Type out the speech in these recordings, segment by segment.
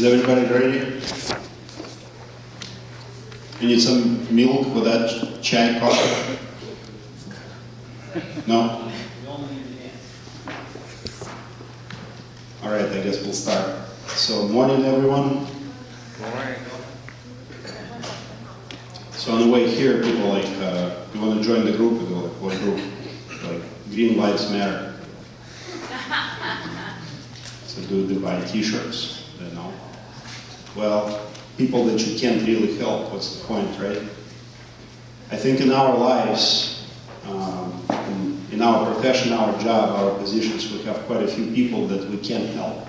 Is everybody ready? You need some milk with that chai coffee? No? All right, I guess we'll start. So, morning everyone. Morning. So on the way here, people like, you want to join the group? We go like, what group? Like, Green Lives Matter. So do they buy t-shirts? You know? Well, people that you can't really help, what's the point, right? I think in our lives, in our profession, our job, our positions, we have quite a few people that we can't help.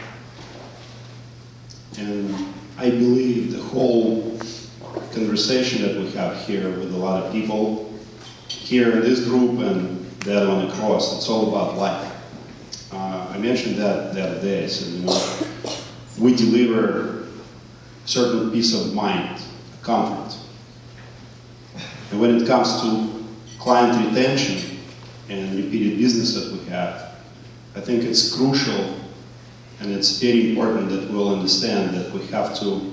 And I believe the whole conversation that we have here with a lot of people here in this group and the other one across, it's all about life. I mentioned that the other day. So, you know, we deliver certain peace of mind, comfort. And when it comes to client retention and repeated business that we have, I think it's crucial and it's very important that we all understand that we have to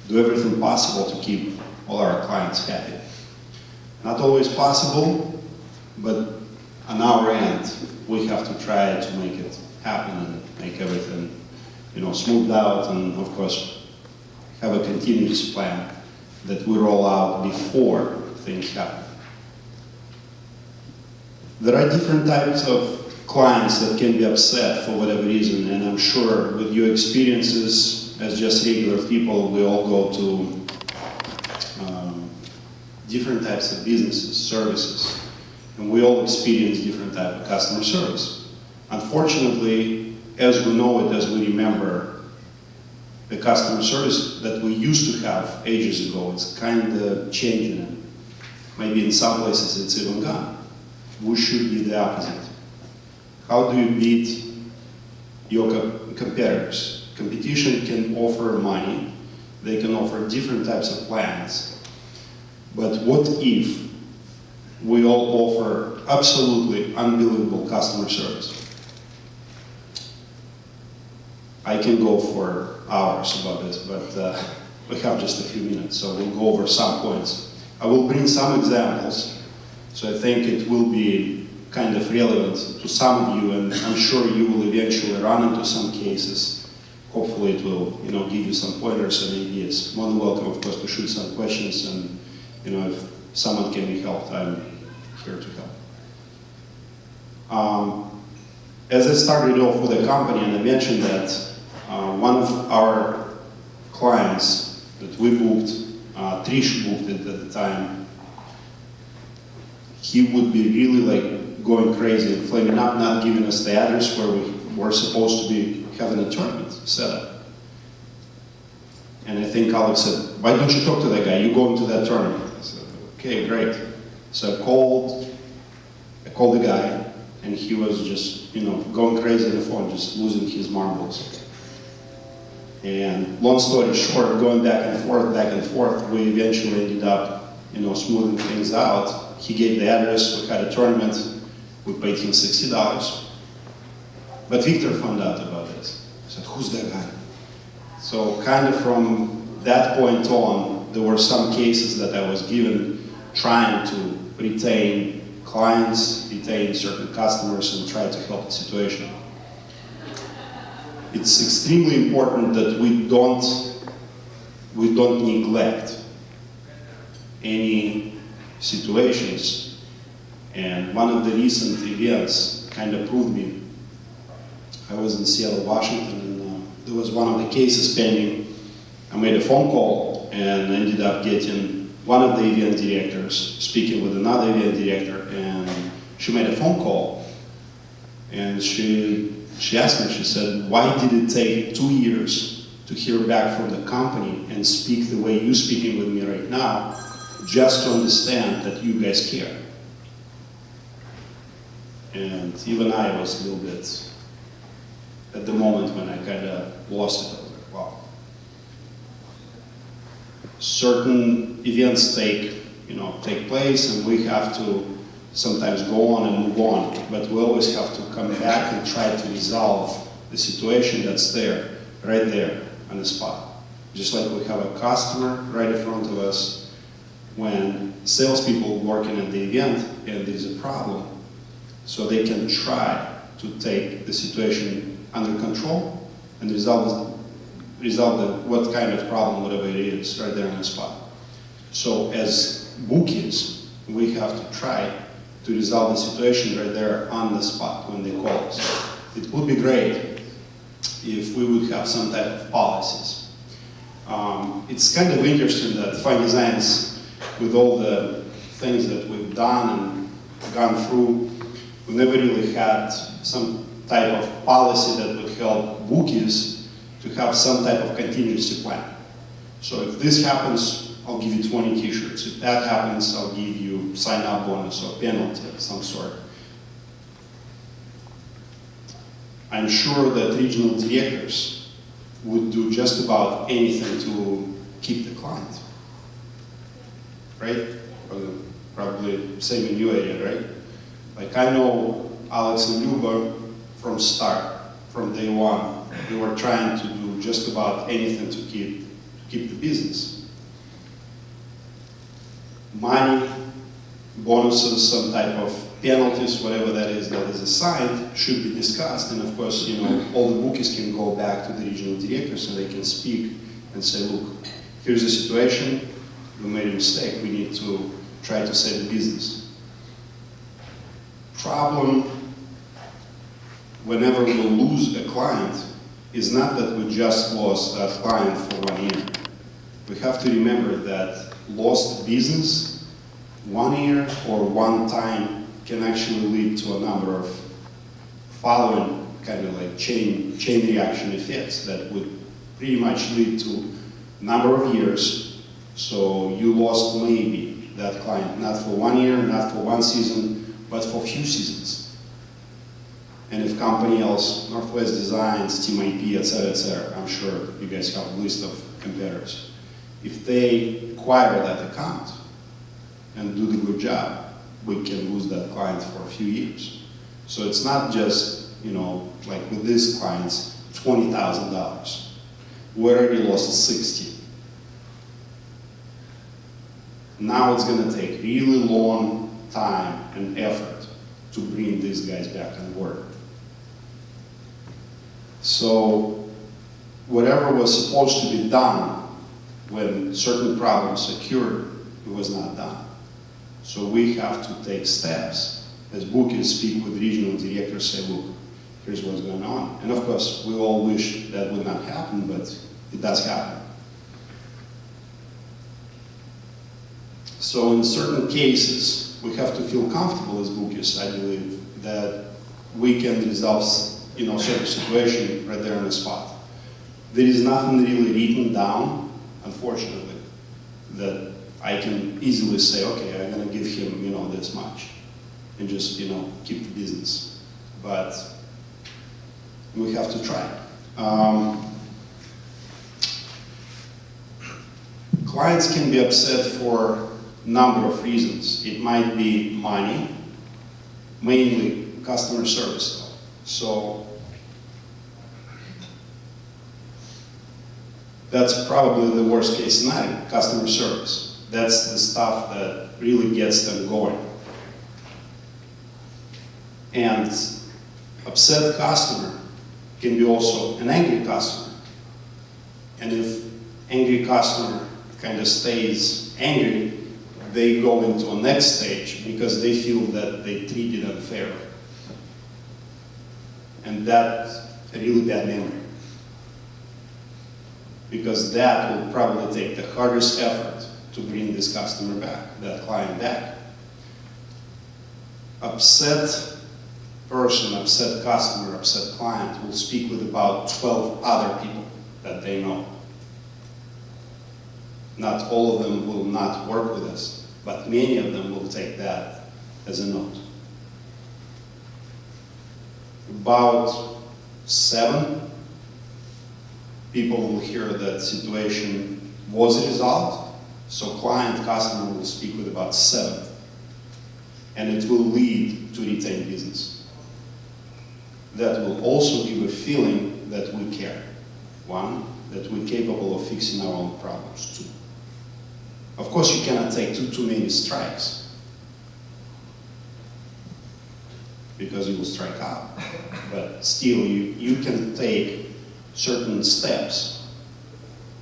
do everything possible to keep all our clients happy. Not always possible, but on our end, we have to try to make it happen and make everything, you know, smoothed out, and of course, have a continuous plan that we roll out before things happen. There are different types of clients that can be upset for whatever reason, and I'm sure with your experiences as just regular people, we all go to different types of businesses, services, and we all experience different type of customer service. Unfortunately, as we know it, as we remember, the customer service that we used to have ages ago, it's kind of changing, and maybe in some places it's even gone. We should be the opposite. How do you beat your competitors? Competition can offer money, they can offer different types of plans, but what if we all offer absolutely unbelievable customer service? I can go for hours about this, but we have just a few minutes, so we'll go over some points. I will bring some examples, so I think it will be kind of relevant to some of you, and I'm sure you will eventually run into some cases. Hopefully it will, you know, give you some pointers and ideas. More than welcome, of course, to shoot some questions, and you know, if someone can be helped, I'm here to help. As I started off with the company, and I mentioned that one of our clients that we booked, Trish booked it at the time, he would be really like going crazy and flaming up, not giving us the address where we were supposed to be having a tournament set up. And I think Alex said, why don't you talk to that guy? You go into that tournament. I said, okay, great. So I called the guy, and he was just, you know, going crazy on the phone, just losing his marbles. And long story short, going back and forth, we eventually ended up, you know, smoothing things out. He gave the address, we had a tournament, we paid him $60. But Victor found out about this. He said, who's that guy? So kind of from that point on, there were some cases that I was given trying to retain clients, retain certain customers, and try to help the situation. It's extremely important that we don't neglect any situations. And one of the recent events kind of proved me. I was in Seattle, Washington, and there was one of the cases pending. I made a phone call and ended up getting one of the event directors speaking with another event director, and she made a phone call, and she asked me, she said, why did it take 2 years to hear back from the company and speak the way you're speaking with me right now, just to understand that you guys care? And even I was a little bit, at the moment when I kind of lost it, I was like, wow. Certain events take place, and we have to sometimes go on and move on, but we always have to come back and try to resolve the situation that's there, right there on the spot. Just like we have a customer right in front of us, when salespeople working at the event and there's a problem, so they can try to take the situation under control and resolve what kind of problem, whatever it is, right there on the spot. So as bookies, we have to try to resolve the situation right there on the spot when they call us. It would be great if we would have some type of policies. It's kind of interesting that Fine Designs, with all the things that we've done and gone through, we never really had some type of policy that would help bookies to have some type of contingency plan. So if this happens, I'll give you 20 t-shirts. If that happens, I'll give you sign-up bonus or penalty of some sort. I'm sure that regional directors would do just about anything to keep the client, right? Probably same in your area, right? Like I know Alex and Luba from start, from day one, they were trying to do just about anything to keep the business. Money, bonuses, some type of penalties, whatever that is assigned, should be discussed. And of course, you know, all the bookies can go back to the regional directors and they can speak and say, look, here's the situation, we made a mistake, we need to try to save the business. Problem, whenever we lose a client, is not that we just lost that client for 1 year. We have to remember that lost business 1 year or one time can actually lead to a number of following kind of like chain reaction effects that would pretty much lead to a number of years. So you lost maybe that client, not for 1 year, not for one season, but for a few seasons. And if company else, Northwest Designs, Team IP, etc., I'm sure you guys have a list of competitors. If they acquire that account and do the good job, we can lose that client for a few years. So it's not just, you know, like with these clients, $20,000. We already lost 60. Now it's going to take really long time and effort to bring these guys back on board. So whatever was supposed to be done when certain problems occurred, it was not done. So we have to take steps. As bookies, speak with regional directors, say, look, here's what's going on. And of course, we all wish that would not happen, but it does happen. So in certain cases, we have to feel comfortable as bookies, I believe, that we can resolve, you know, certain situation right there on the spot. There is nothing really written down, unfortunately, that I can easily say, okay, I'm going to give him, you know, this much, and just, you know, keep the business. But we have to try. Clients can be upset for a number of reasons. It might be money, mainly customer service though. So that's probably the worst case scenario, customer service. That's the stuff that really gets them going. And upset customer can be also an angry customer. And if angry customer kind of stays angry, they go into a next stage because they feel that they treated unfairly. And that's a really bad memory. Because that will probably take the hardest effort to bring this customer back, that client back. Upset person, upset customer, upset client will speak with about 12 other people that they know. Not all of them will not work with us, but many of them will take that as a note. About 7 people will hear that situation was resolved, so client, customer will speak with about 7. And it will lead to retained business. That will also give a feeling that we care. 1, that we're capable of fixing our own problems too. Of course, you cannot take too many strikes, because you will strike out. But still, you can take certain steps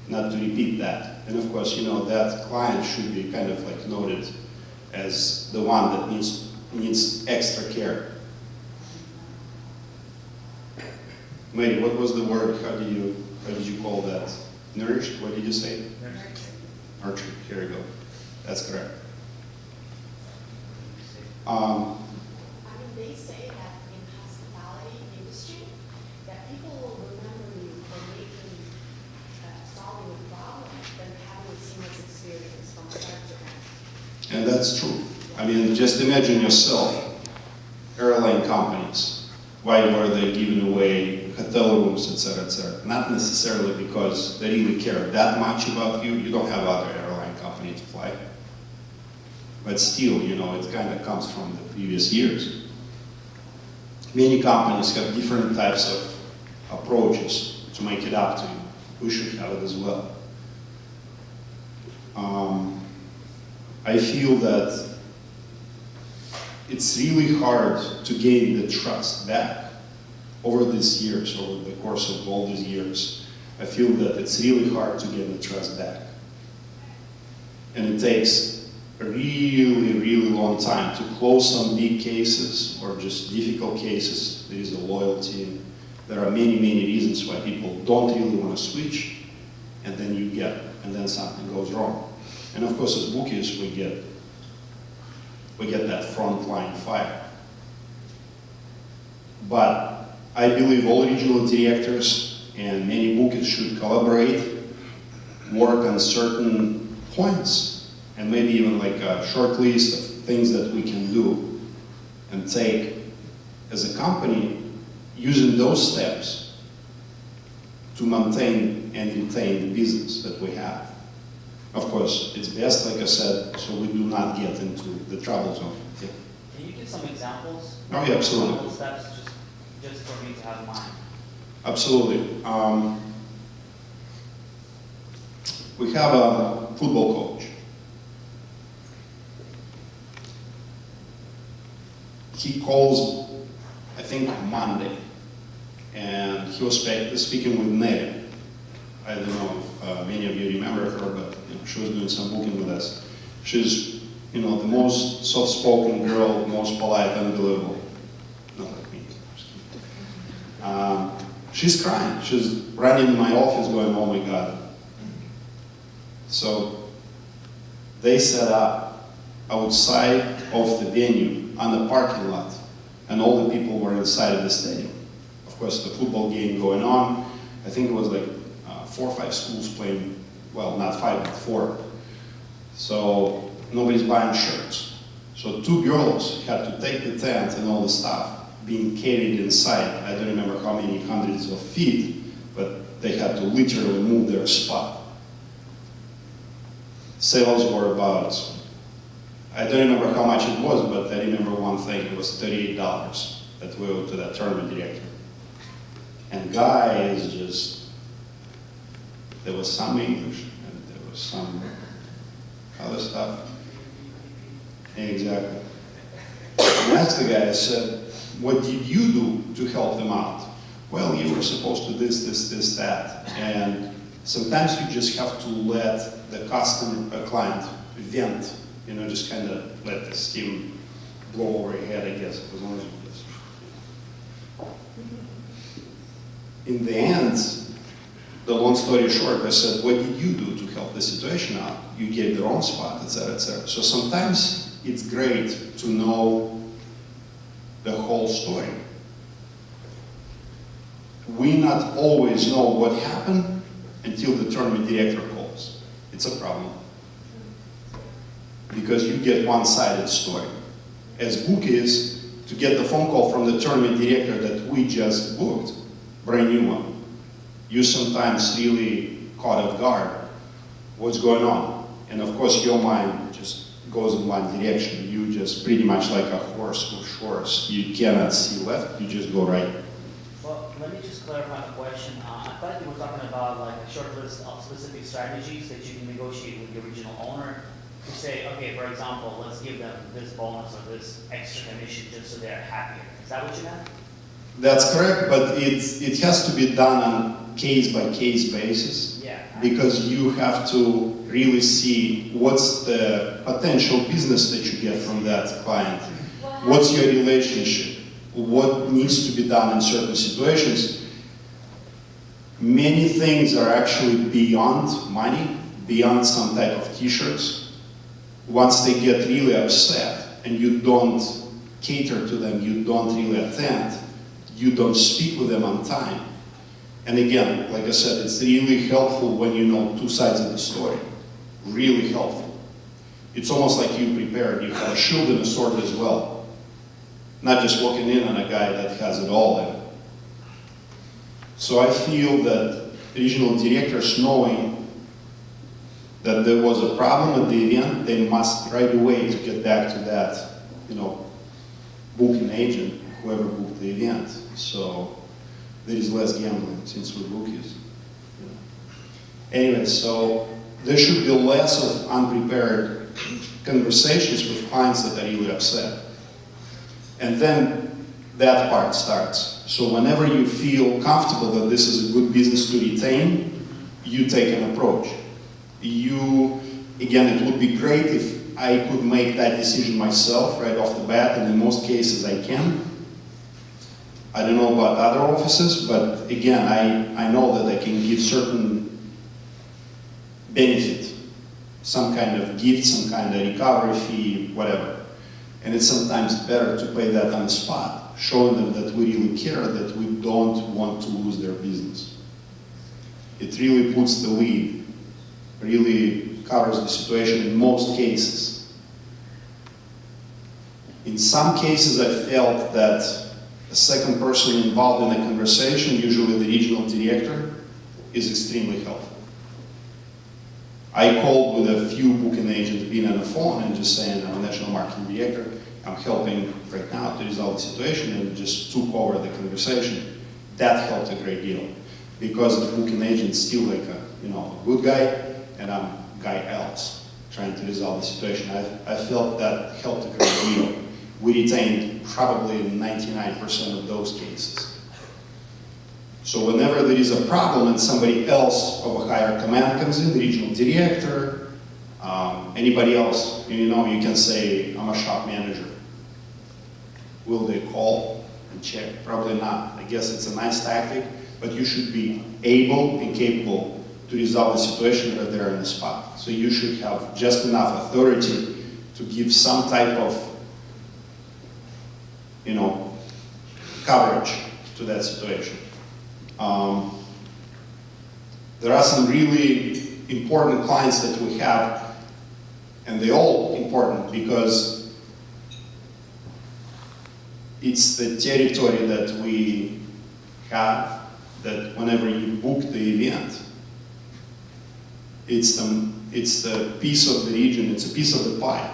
not to repeat that. And of course, that client should be kind of like noted as the one that needs extra care. Mary, what was the word? How did you call that? Nourished? What did you say? Nurtured. Here you go. That's correct. They say that in hospitality industry, that people will remember you for solving a problem than having a seamless experience from start to end. And that's true. I mean, just imagine yourself, airline companies, why were they giving away hotel rooms, etc., etc.? Not necessarily because they really care that much about you. You don't have other airline company to fly. But still, it kind of comes from the previous years. Many companies have different types of approaches to make it up to you. We should have it as well. I feel that it's really hard to gain the trust back over these years, over the course of all these years. I feel that it's really hard to get the trust back. And it takes a really, really long time to close some big cases or just difficult cases. There is a loyalty. There are many, many reasons why people don't really want to switch, and then something goes wrong. And of course, as bookies, we get that frontline fire. But I believe all regional directors and many bookies should collaborate, work on certain points, and maybe even like a short list of things that we can do, and take, as a company, using those steps to maintain and retain the business that we have. Of course, it's best, like I said, so we do not get into the trouble zone. Yeah. Can you give some examples? Oh, yeah, absolutely. Couple steps, just for me to have in mind. Absolutely. We have a football coach. He calls, I think, Monday, and he was speaking with Neri. I don't know if many of you remember her, but she was doing some booking with us. She's, the most soft-spoken girl, most polite, unbelievable. Not like me. She's crying. She's running in my office going, oh my God. So they set up outside of the venue on the parking lot, and all the people were inside of the stadium. Of course, the football game going on. I think it was like 4 or 5 schools playing, well, not 5, but 4. So nobody's buying shirts. So 2 girls had to take the tent and all the stuff being carried inside. I don't remember how many hundreds of feet, but they had to literally move their spot. Sales were about, I don't remember how much it was, but I remember one thing, it was $38 that we owed to that tournament director. And guy is just, there was some English, and there was some other stuff. Exactly. And that's the guy. I said, what did you do to help them out? Well, you were supposed to this, that. And sometimes you just have to let the client vent, just kind of let the steam blow over your head, I guess, as long as you just. In the end, the long story short, I said, what did you do to help the situation out? You gave their own spot, etc., etc. So sometimes it's great to know the whole story. We not always know what happened until the tournament director calls. It's a problem. Because you get one-sided story. As bookies, to get the phone call from the tournament director that we just booked, brand new one, you sometimes really caught off guard what's going on. And of course your mind just goes in one direction. You just pretty much like a horse with shorts. You cannot see left, you just go right. Well, let me just clarify the question. I thought you were talking about like a short list of specific strategies that you can negotiate with the original owner to say, okay, for example, let's give them this bonus or this extra commission just so they're happier. Is that what you meant? That's correct, but it has to be done on case-by-case basis. Yeah. Because you have to really see what's the potential business that you get from that client. What's your relationship? What needs to be done in certain situations? Many things are actually beyond money, beyond some type of t-shirts. Once they get really upset and you don't cater to them, you don't really attend, you don't speak with them on time. And again, like I said, it's really helpful when you know two sides of the story. Really helpful. It's almost like you prepared, you have a shield and a sword as well. Not just walking in on a guy that has it all in. So I feel that regional directors, knowing that there was a problem at the event, they must right away to get back to that, booking agent, whoever booked the event. So there is less gambling since we're bookies. Anyway, so there should be less of unprepared conversations with clients that are really upset. And then that part starts. So whenever you feel comfortable that this is a good business to retain, you take an approach. Again, it would be great if I could make that decision myself right off the bat, and in most cases I can. I don't know about other offices, but again, I know that I can give certain benefit, some kind of gift, some kind of recovery fee, whatever. And it's sometimes better to pay that on the spot, showing them that we really care, that we don't want to lose their business. It really puts the lead, really covers the situation in most cases. In some cases, I felt that the second person involved in the conversation, usually the regional director, is extremely helpful. I called with a few booking agents being on the phone and just saying, I'm a national marketing director, I'm helping right now to resolve the situation, and just took over the conversation. That helped a great deal, because the booking agent's still like a good guy, and I'm a guy else trying to resolve the situation. I felt that helped a great deal. We retained probably 99% of those cases. So whenever there is a problem and somebody else of a higher command comes in, the regional director, anybody else, you can say, I'm a shop manager. Will they call and check? Probably not. I guess it's a nice tactic, but you should be able and capable to resolve the situation right there on the spot. So you should have just enough authority to give some type of coverage to that situation. There are some really important clients that we have, and they're all important because it's the territory that we have, that whenever you book the event, it's the piece of the region, it's a piece of the pie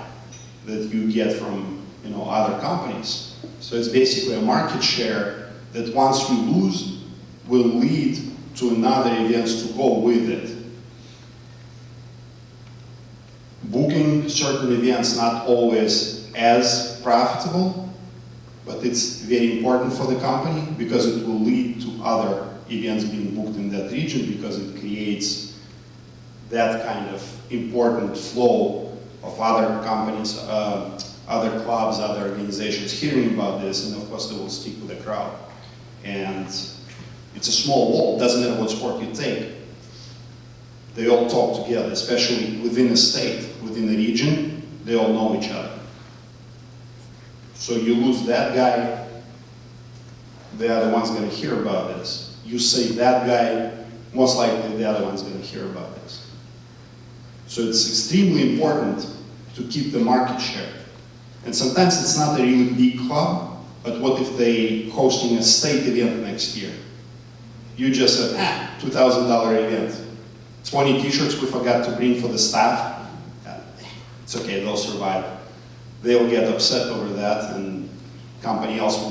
that you get from other companies. So it's basically a market share that once we lose, will lead to another events to go with it. Booking certain events not always as profitable, but it's very important for the company because it will lead to other events being booked in that region, because it creates that kind of important flow of other companies, other clubs, other organizations hearing about this, and of course they will stick with the crowd. And it's a small world, doesn't matter what sport you take. They all talk together, especially within a state, within a region, they all know each other. So you lose that guy, the other one's going to hear about this. You say that guy, most likely the other one's going to hear about this. So it's extremely important to keep the market share. And sometimes it's not a really big club, but what if they're hosting a state event next year? You just said, $2,000 event. 20 t-shirts we forgot to bring for the staff. It's okay, they'll survive. They'll get upset over that, and company else will